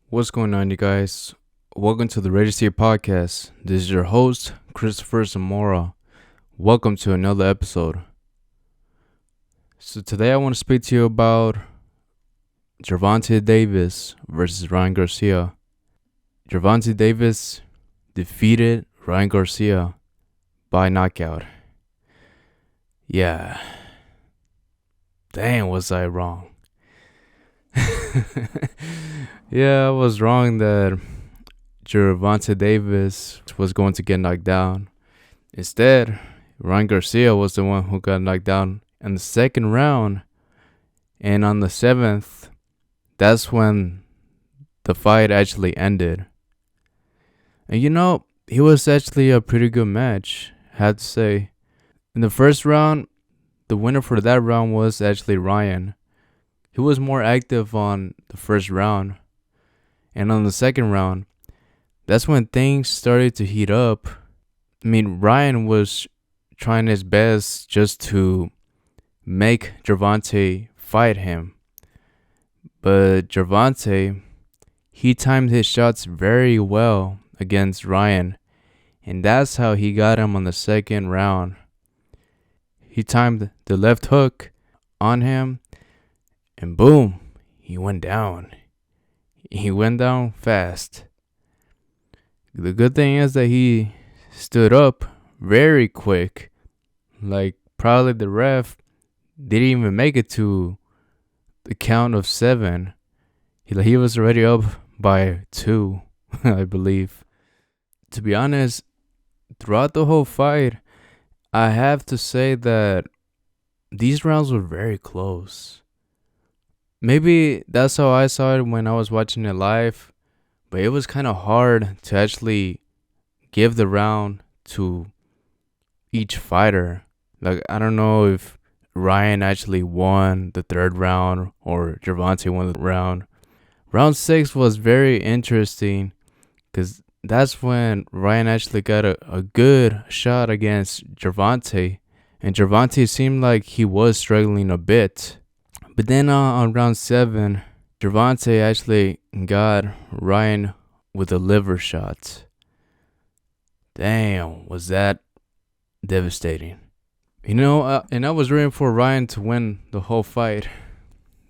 What's going on, you guys? Welcome to the Ready to See podcast. This is your host, Cristopher Zamora. Welcome to another episode. So today I want to speak to you about Gervonta Davis versus Ryan Garcia. Gervonta Davis defeated Ryan Garcia by knockout. Yeah. Dang, was I wrong. Yeah, I was wrong that Gervonta Davis was going to get knocked down. Instead, Ryan Garcia was the one who got knocked down in the second round. And on the 7th, that's when the fight actually ended. And it was actually a pretty good match, I have to say. In the first round, the winner for that round was actually Ryan. He was more active on the first round. And on the second round, that's when things started to heat up. I mean, Ryan was trying his best just to make Gervonta fight him. But Gervonta, he timed his shots very well against Ryan. And that's how he got him on the second round. He timed the left hook on him. And boom, he went down. He went down fast. The good thing is that he stood up very quick. Like, probably the ref didn't even make it to the count of 7. He was already up by 2, I believe. To be honest, throughout the whole fight, I have to say that these rounds were very close. Maybe that's how I saw it when I was watching it live, but it was kind of hard to actually give the round to each fighter. Like, I don't know if Ryan actually won the third round or Gervonta won the round. Round 6 was very interesting because that's when Ryan actually got a good shot against Gervonta, and Gervonta seemed like he was struggling a bit. But then on round 7, Gervonta actually got Ryan with a liver shot. Damn, was that devastating. And I was rooting for Ryan to win the whole fight.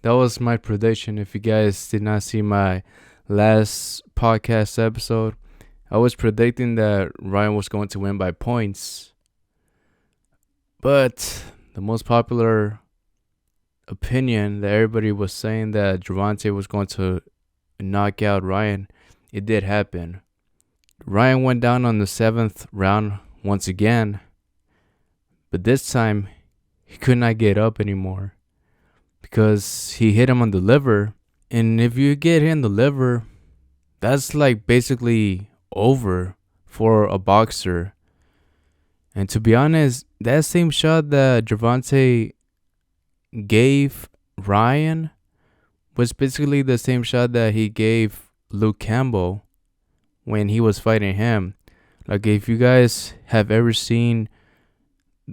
That was my prediction. If you guys did not see my last podcast episode, I was predicting that Ryan was going to win by points. But the most popular opinion that everybody was saying that Gervonta was going to knock out Ryan, it did happen. Ryan went down on the 7th round once again, but this time he could not get up anymore because he hit him on the liver. And if you get hit in the liver, that's like basically over for a boxer. And to be honest, that same shot that Gervonta gave Ryan was basically the same shot that he gave Luke Campbell when he was fighting him. Like, if you guys have ever seen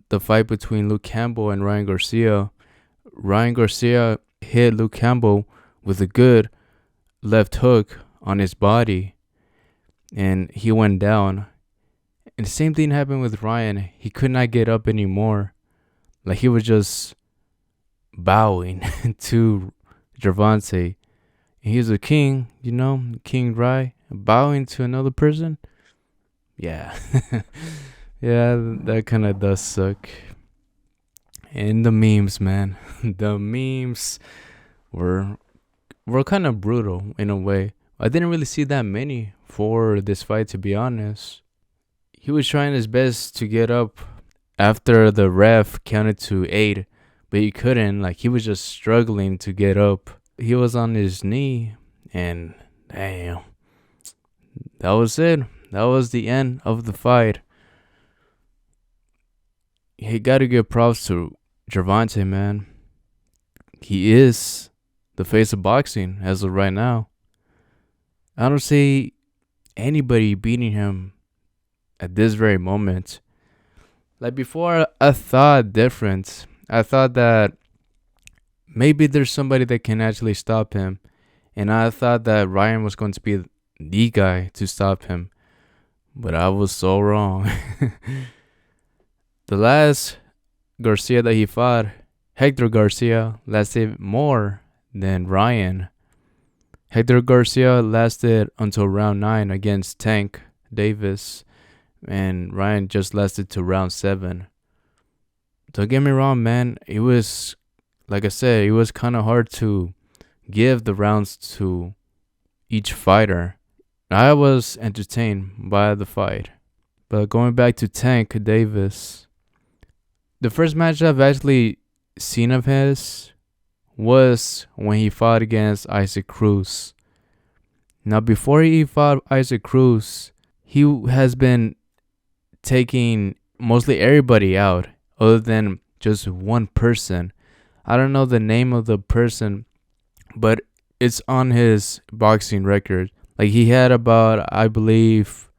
the fight between Luke Campbell and Ryan Garcia hit Luke Campbell with a good left hook on his body, and he went down. And the same thing happened with Ryan. He could not get up anymore. Like, he was just bowing to Gervonta. He's a king, King Rai, bowing to another person. Yeah. Yeah, that kind of does suck. And the memes, man. The memes were kind of brutal in a way. I didn't really see that many for this fight, to be honest. He was trying his best to get up after the ref counted to 8, but he couldn't. Like, he was just struggling to get up. He was on his knee, and damn, that was it. That was the end of the fight. He got to give props to Gervonta, man. He is the face of boxing as of right now. I don't see anybody beating him at this very moment. Like, before, I thought different. I thought that maybe there's somebody that can actually stop him. And I thought that Ryan was going to be the guy to stop him. But I was so wrong. The last Garcia that he fought, Hector Garcia, lasted more than Ryan. Hector Garcia lasted until round 9 against Tank Davis, and Ryan just lasted to round 7. Don't get me wrong, man. It was, like I said, it was kind of hard to give the rounds to each fighter. I was entertained by the fight. But going back to Tank Davis, the first match I've actually seen of his was when he fought against Isaac Cruz. Now, before he fought Isaac Cruz, he has been taking mostly everybody out other than just one person. I don't know the name of the person, but it's on his boxing record. Like, he had about, I believe,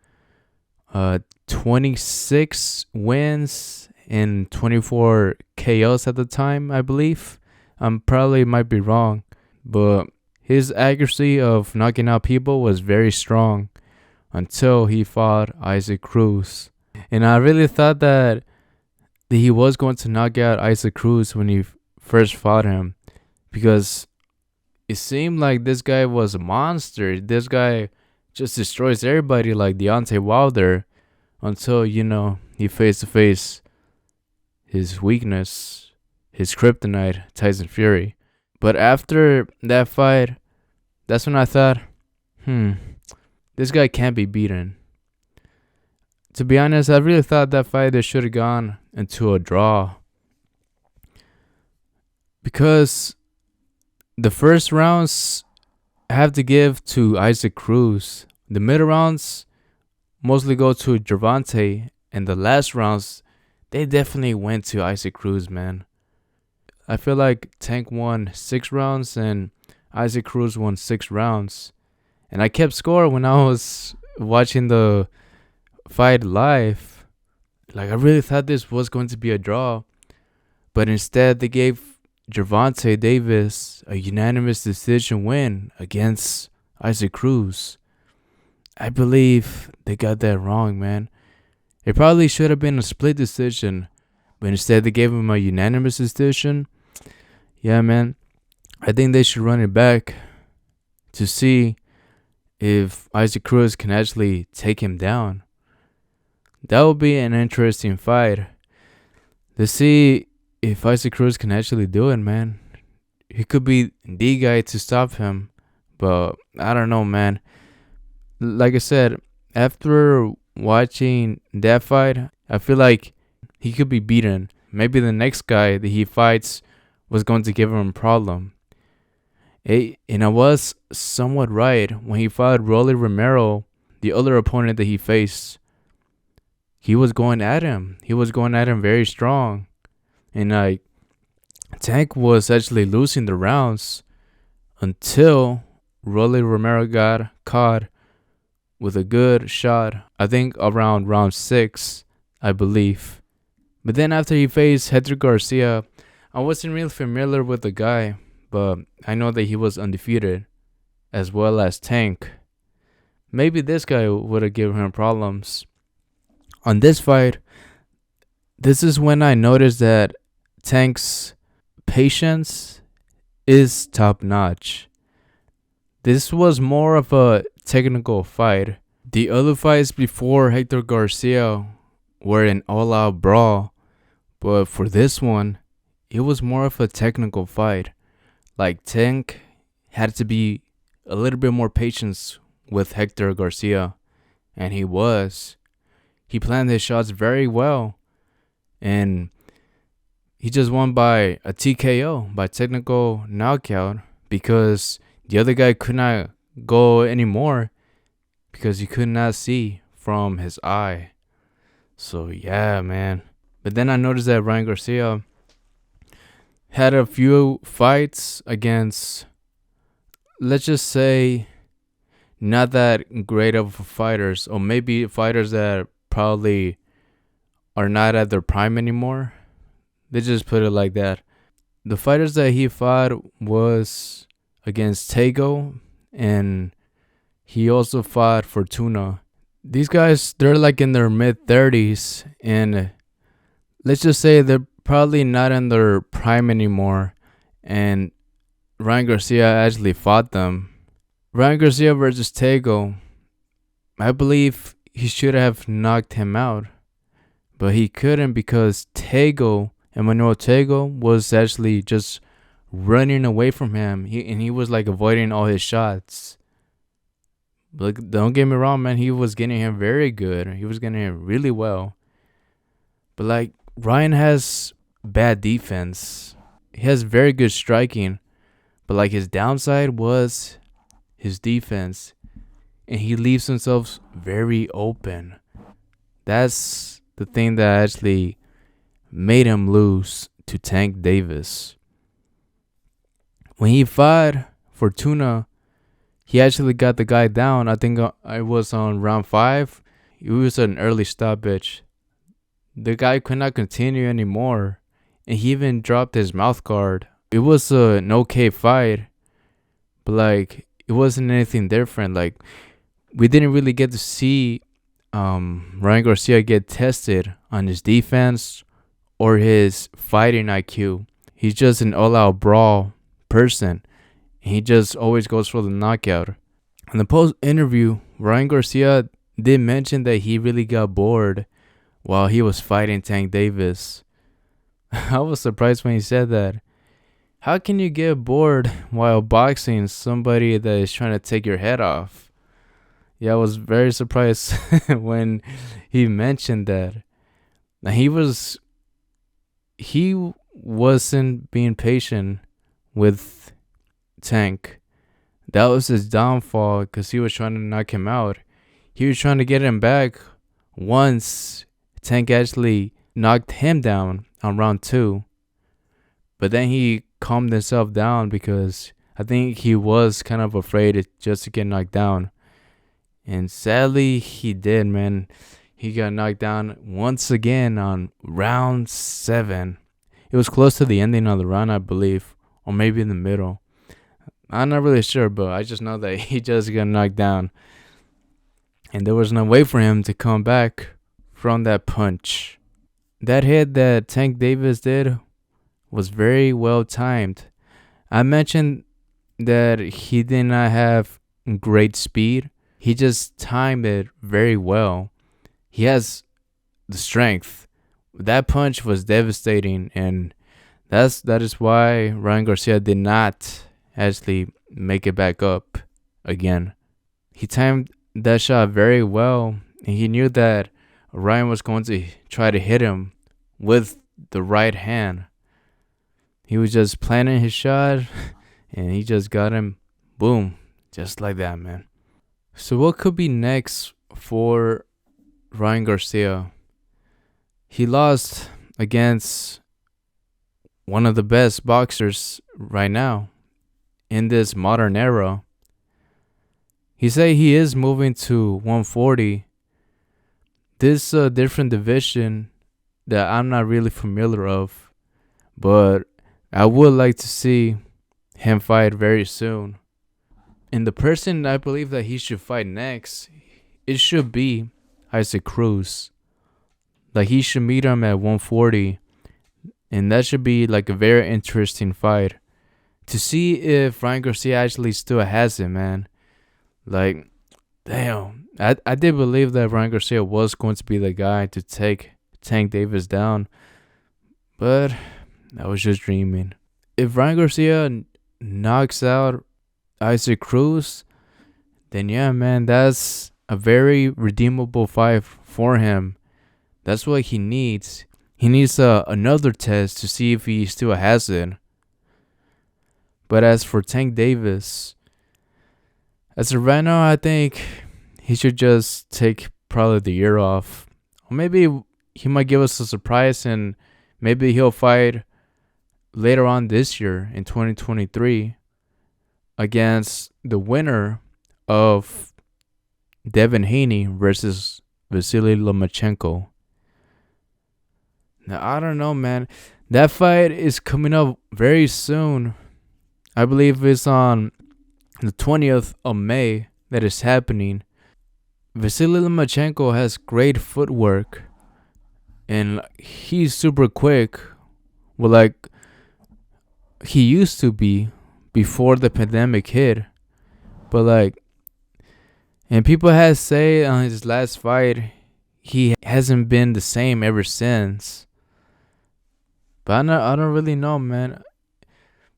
26 wins and 24 KOs at the time, I believe. Probably might be wrong, but his accuracy of knocking out people was very strong until he fought Isaac Cruz. And I really thought that he was going to knock out Isaac Cruz when he first fought him, because it seemed like this guy was a monster. This guy just destroys everybody like Deontay Wilder until, he face to face his weakness, his kryptonite, Tyson Fury. But after that fight, that's when I thought, this guy can't be beaten. To be honest, I really thought that fight they should have gone into a draw, because the first rounds have to give to Isaac Cruz. The middle rounds mostly go to Gervonta, and the last rounds, they definitely went to Isaac Cruz, man. I feel like Tank won 6 rounds and Isaac Cruz won 6 rounds. And I kept score when I was watching the fight live. Like, I really thought this was going to be a draw, but instead they gave Gervonta Davis a unanimous decision win against Isaac Cruz. I believe they got that wrong, man. It probably should have been a split decision, but instead they gave him a unanimous decision. Yeah, man. I think they should run it back to see if Isaac Cruz can actually take him down. That would be an interesting fight. To see if Isaac Cruz can actually do it, man. He could be the guy to stop him, but I don't know, man. Like I said, after watching that fight, I feel like he could be beaten. Maybe the next guy that he fights was going to give him a problem. And I was somewhat right when he fought Rolly Romero, the other opponent that he faced. He was going at him. He was going at him very strong. And Tank was actually losing the rounds until Rolly Romero got caught with a good shot, I think around round 6, I believe. But then after he faced Hector Garcia, I wasn't really familiar with the guy, but I know that he was undefeated, as well as Tank. Maybe this guy would have given him problems. On this fight, this is when I noticed that Tank's patience is top notch. This was more of a technical fight. The other fights before Hector Garcia were an all-out brawl, but for this one, it was more of a technical fight. Like, Tank had to be a little bit more patient with Hector Garcia, and he was. He planned his shots very well, and he just won by a TKO, by technical knockout, because the other guy could not go anymore because he could not see from his eye. So yeah, man. But then I noticed that Ryan Garcia had a few fights against, let's just say, not that great of fighters, or maybe fighters that probably are not at their prime anymore. They just put it like that. The fighters that he fought was against Tego, and he also fought Fortuna. These guys, they're like in their mid 30s, and let's just say they're probably not in their prime anymore. And Ryan Garcia actually fought them. Ryan Garcia versus Tego. I believe he should have knocked him out, but he couldn't because Emmanuel Tego, was actually just running away from him. He was like avoiding all his shots. Like, don't get me wrong, man. He was getting him very good. He was getting him really well. But like, Ryan has bad defense. He has very good striking, but like his downside was his defense, and he leaves himself very open. That's the thing that actually made him lose to Tank Davis. When he fought Fortuna, he actually got the guy down. I think I was on round 5. It was an early stoppage. The guy could not continue anymore, and he even dropped his mouth guard. It was an okay fight, but like, it wasn't anything different. Like, we didn't really get to see Ryan Garcia get tested on his defense or his fighting IQ. He's just an all-out brawl person. He just always goes for the knockout. In the post-interview, Ryan Garcia did mention that he really got bored while he was fighting Tank Davis. I was surprised when he said that. How can you get bored while boxing somebody that is trying to take your head off? Yeah, I was very surprised when he mentioned that. Now, he wasn't being patient with Tank. That was his downfall because he was trying to knock him out. He was trying to get him back once Tank actually knocked him down on round 2. But then he calmed himself down because I think he was kind of afraid just to get knocked down. And sadly, he did, man. He got knocked down once again on round 7. It was close to the ending of the round, I believe, or maybe in the middle. I'm not really sure, but I just know that he just got knocked down. And there was no way for him to come back from that punch. That hit that Tank Davis did was very well timed. I mentioned that he did not have great speed. He just timed it very well. He has the strength. That punch was devastating, and that is why Ryan Garcia did not actually make it back up again. He timed that shot very well, and he knew that Ryan was going to try to hit him with the right hand. He was just planning his shot, and he just got him, boom, just like that, man. So what could be next for Ryan Garcia? He lost against one of the best boxers right now in this modern era. He said he is moving to 140. This a different division that I'm not really familiar of, but I would like to see him fight very soon. And the person I believe that he should fight next, it should be Isaac Cruz. Like, he should meet him at 140, and that should be like a very interesting fight to see if Ryan Garcia actually still has it, man. Like, damn, I did believe that Ryan Garcia was going to be the guy to take Tank Davis down, but I was just dreaming. If Ryan Garcia knocks out Isaac Cruz, then yeah, man, that's a very redeemable fight for him. That's what he needs. He needs another test to see if he still has it. But as for Tank Davis, as of right now, I think he should just take probably the year off. Or maybe he might give us a surprise, and maybe he'll fight later on this year in 2023 against the winner of Devin Haney versus Vasily Lomachenko. Now, I don't know, man. That fight is coming up very soon. I believe it's on the 20th of May that is happening. Vasily Lomachenko has great footwork and he's super quick. Well, like he used to be before the pandemic hit. But like, and people has say on his last fight, he hasn't been the same ever since. But I don't really know, man.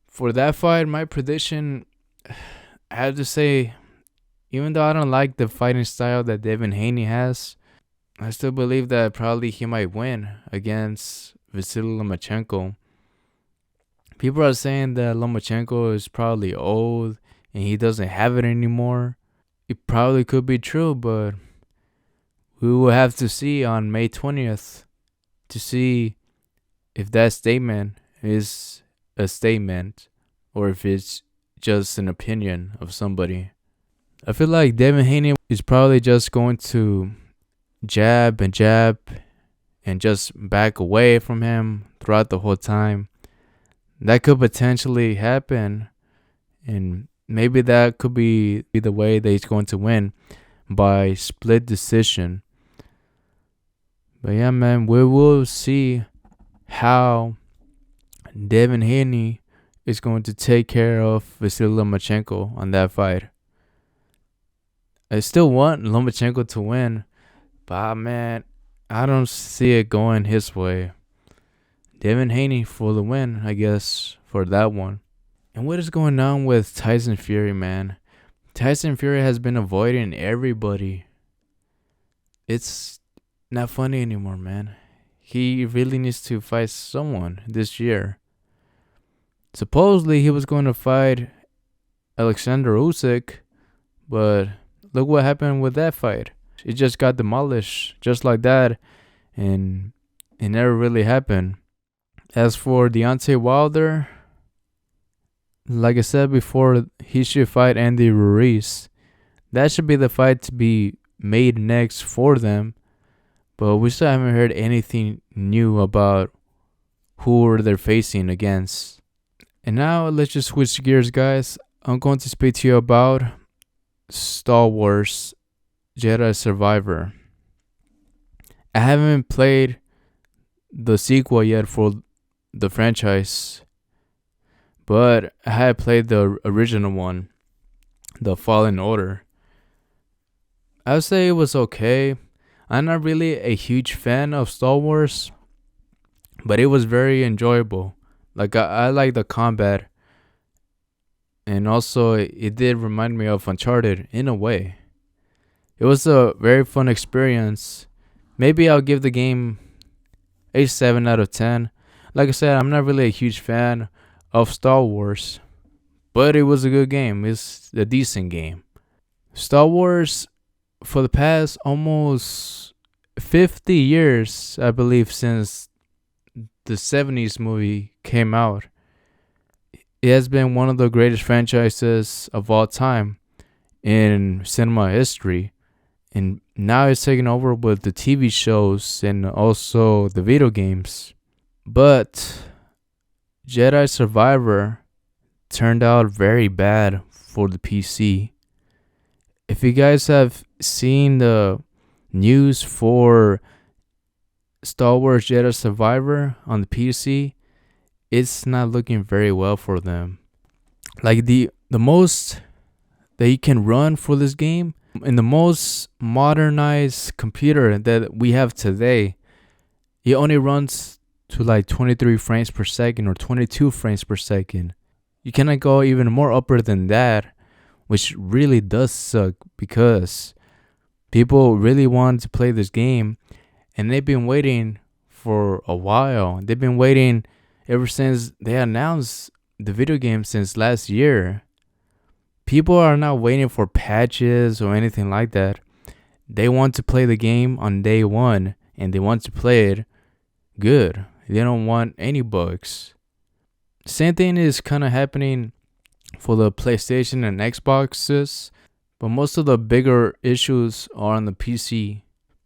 For that fight, my prediction, I have to say, even though I don't like the fighting style that Devin Haney has, I still believe that probably he might win against Vasily Lomachenko. People are saying that Lomachenko is probably old and he doesn't have it anymore. It probably could be true, but we will have to see on May 20th to see if that statement is a statement or if it's just an opinion of somebody. I feel like Devin Haney is probably just going to jab and just back away from him throughout the whole time. That could potentially happen, and maybe that could be the way that he's going to win by split decision. But yeah, man, we will see how Devin Haney is going to take care of Vasily Lomachenko on that fight. I still want Lomachenko to win, but man, I don't see it going his way. Devin Haney for the win, I guess, for that one. And what is going on with Tyson Fury, man? Tyson Fury has been avoiding everybody. It's not funny anymore, man. He really needs to fight someone this year. Supposedly, he was going to fight Alexander Usyk, but look what happened with that fight. It just got demolished just like that, and it never really happened. As for Deontay Wilder, like I said before, he should fight Andy Ruiz. That should be the fight to be made next for them. But we still haven't heard anything new about who they're facing against. And now let's just switch gears, guys. I'm going to speak to you about Star Wars Jedi Survivor. I haven't played the sequel yet for the franchise, but I had played the original one, the Fallen Order. I would say it was okay. I'm not really a huge fan of Star Wars, but it was very enjoyable. Like I like the combat, and also it did remind me of Uncharted in a way. It was a very fun experience. Maybe I'll give the game a 7 out of 10. Like I said, I'm not really a huge fan of Star Wars, but it was a good game. It's a decent game. Star Wars, for the past almost 50 years, I believe, since the 70s movie came out, it has been one of the greatest franchises of all time in cinema history. And now it's taken over with the TV shows and also the video games. But Jedi Survivor turned out very bad for the PC. If you guys have seen the news for Star Wars Jedi Survivor on the PC, it's not looking very well for them. Like the most that you can run for this game in the most modernized computer that we have today, it only runs to like 23 frames per second or 22 frames per second. You cannot go even more upper than that, which really does suck because people really want to play this game and they've been waiting for a while. They've been waiting ever since they announced the video game since last year. People are not waiting for patches or anything like that. They want to play the game on day one and they want to play it good. They don't want any bugs. Same thing is kind of happening for the PlayStation and Xboxes, but most of the bigger issues are on the PC.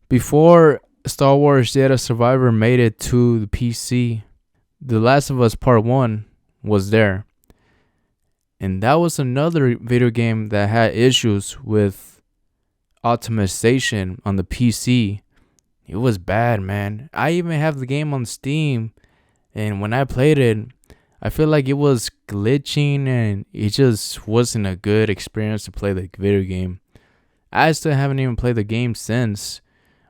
Before Star Wars Jedi Survivor made it to the PC, The Last of Us Part 1 was there. And that was another video game that had issues with optimization on the PC. It was bad, man. I even have the game on Steam, and when I played it, I feel like it was glitching and it just wasn't a good experience to play the video game. I still haven't even played the game since,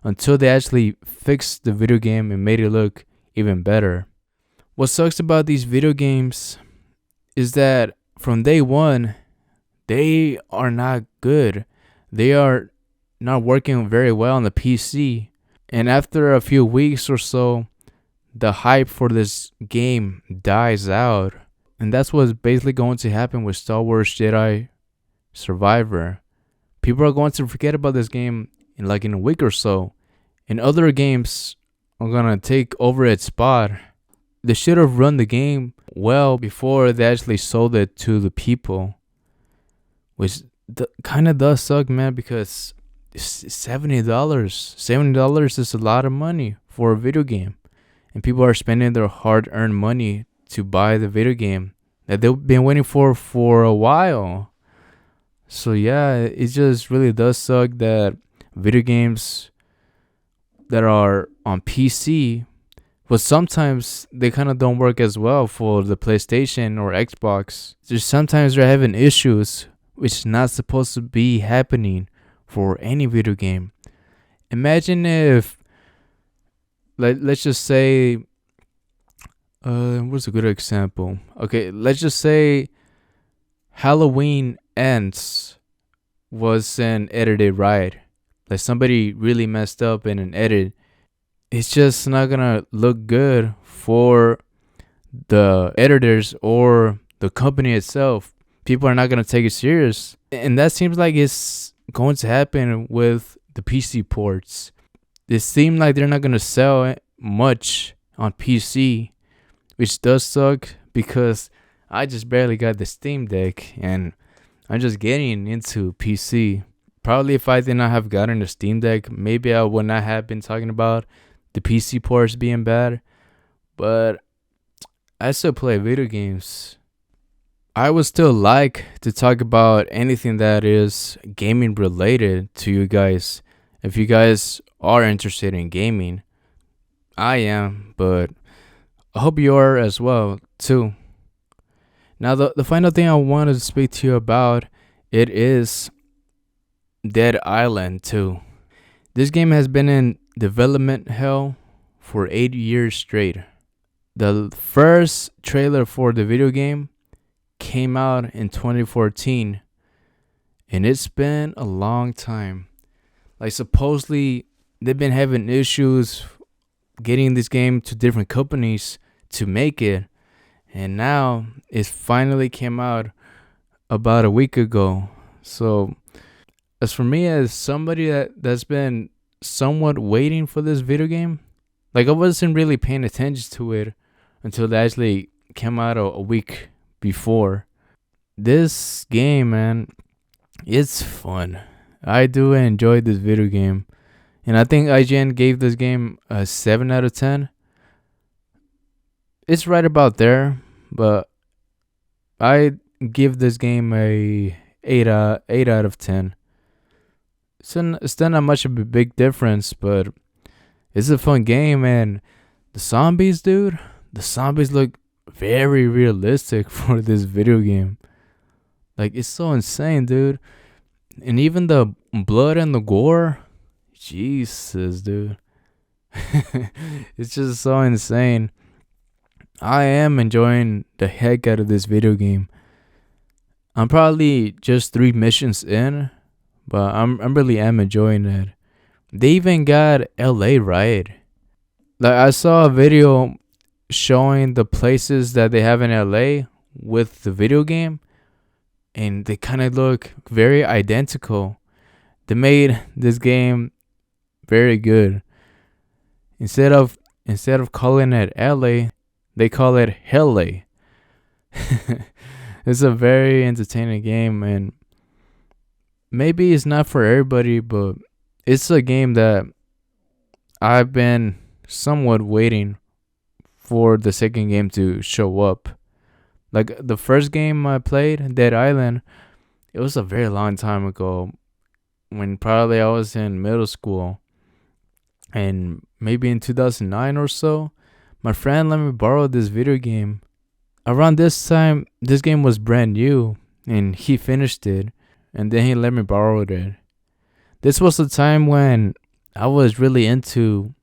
until they actually fixed the video game and made it look even better. What sucks about these video games is that from day one, they are not good. They are not working very well on the PC. And after a few weeks or so, the hype for this game dies out. And that's what's basically going to happen with Star Wars Jedi Survivor. People are going to forget about this game in a week or so. And other games are going to take over its spot. They should have run the game well before they actually sold it to the people. Which kind of does suck, man, because $70. $70 is a lot of money for a video game. And people are spending their hard-earned money to buy the video game that they've been waiting for a while. So yeah, it just really does suck that video games that are on PC, but sometimes they kind of don't work as well for the PlayStation or Xbox. There's sometimes they're having issues, which is not supposed to be happening for any video game. Imagine if, let's just say, what's a good example? Okay, let's just say Halloween Ends wasn't edited right. Like somebody really messed up in an edit. It's just not gonna look good for the editors or the company itself. People are not gonna take it serious. And that seems like it's going to happen with the PC ports. It seems like they're not gonna sell much on PC, which does suck because I just barely got the Steam Deck and I'm just getting into PC. Probably if I did not have gotten the Steam Deck, maybe I would not have been talking about the PC ports being bad. But I still play video games. I would still like to talk about anything that is gaming related to you guys. If you guys are interested in gaming, I am, but I hope you are as well too. Now the final thing I wanted to speak to you about, it is Dead Island 2. This game has been in development hell for 8 years straight. The first trailer for the video game came out in 2014, and it's been a long time. Like supposedly they've been having issues getting this game to different companies to make it, and now it finally came out about a week ago. So as for me, as somebody that's been somewhat waiting for this video game, like I wasn't really paying attention to it until it actually came out a week before. This game, man, it's fun. I do enjoy this video game, and I think IGN gave this game a 7 out of 10. It's right about there, but I give this game a 8 out of 10. It's still not much of a big difference, but it's a fun game. And the zombies, dude, the zombies look very realistic for this video game. Like, it's so insane, dude. And even the blood and the gore, Jesus, dude. It's just so insane. I am enjoying the heck out of this video game. I'm probably just 3 missions in, but I'm really am enjoying it. They even got LA right. Like I saw a video showing the places that they have in LA with the video game, and they kind of look very identical. They made this game very good. Instead of calling it LA, they call it Hell-A. It's a very entertaining game, and maybe it's not for everybody, but it's a game that I've been somewhat waiting for the second game to show up. Like the first game I played, Dead Island, it was a very long time ago when probably I was in middle school. And maybe in 2009 or so, my friend let me borrow this video game. Around this time, this game was brand new and he finished it and then he let me borrow it. This was the time when I was really into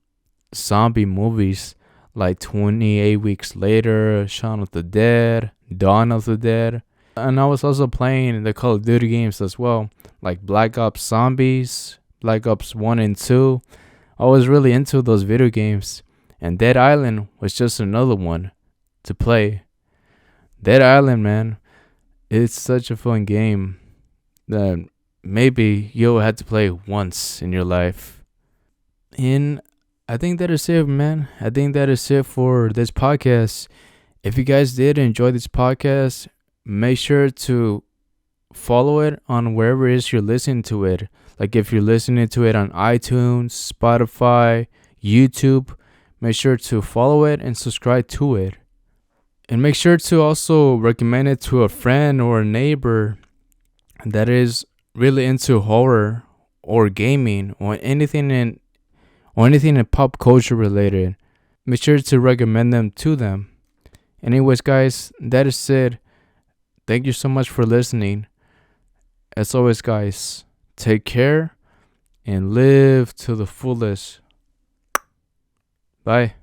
zombie movies like 28 Weeks Later, Shaun of the Dead, Dawn of the Dead. And I was also playing the Call of Duty games as well, like Black Ops Zombies, Black Ops 1 and 2. I was really into those video games, and Dead Island was just another one to play. Dead Island, man, it's such a fun game that maybe you'll have to play once in your life. And I think that is it, man. I think that is it for this podcast. If you guys did enjoy this podcast, make sure to follow it on wherever it is you're listening to it. Like if you're listening to it on iTunes, Spotify, YouTube, make sure to follow it and subscribe to it. And make sure to also recommend it to a friend or a neighbor that is really into horror or gaming or anything in pop culture related. Make sure to recommend them to them. Anyways, guys, that is it. Thank you so much for listening. As always, guys, take care and live to the fullest. Bye.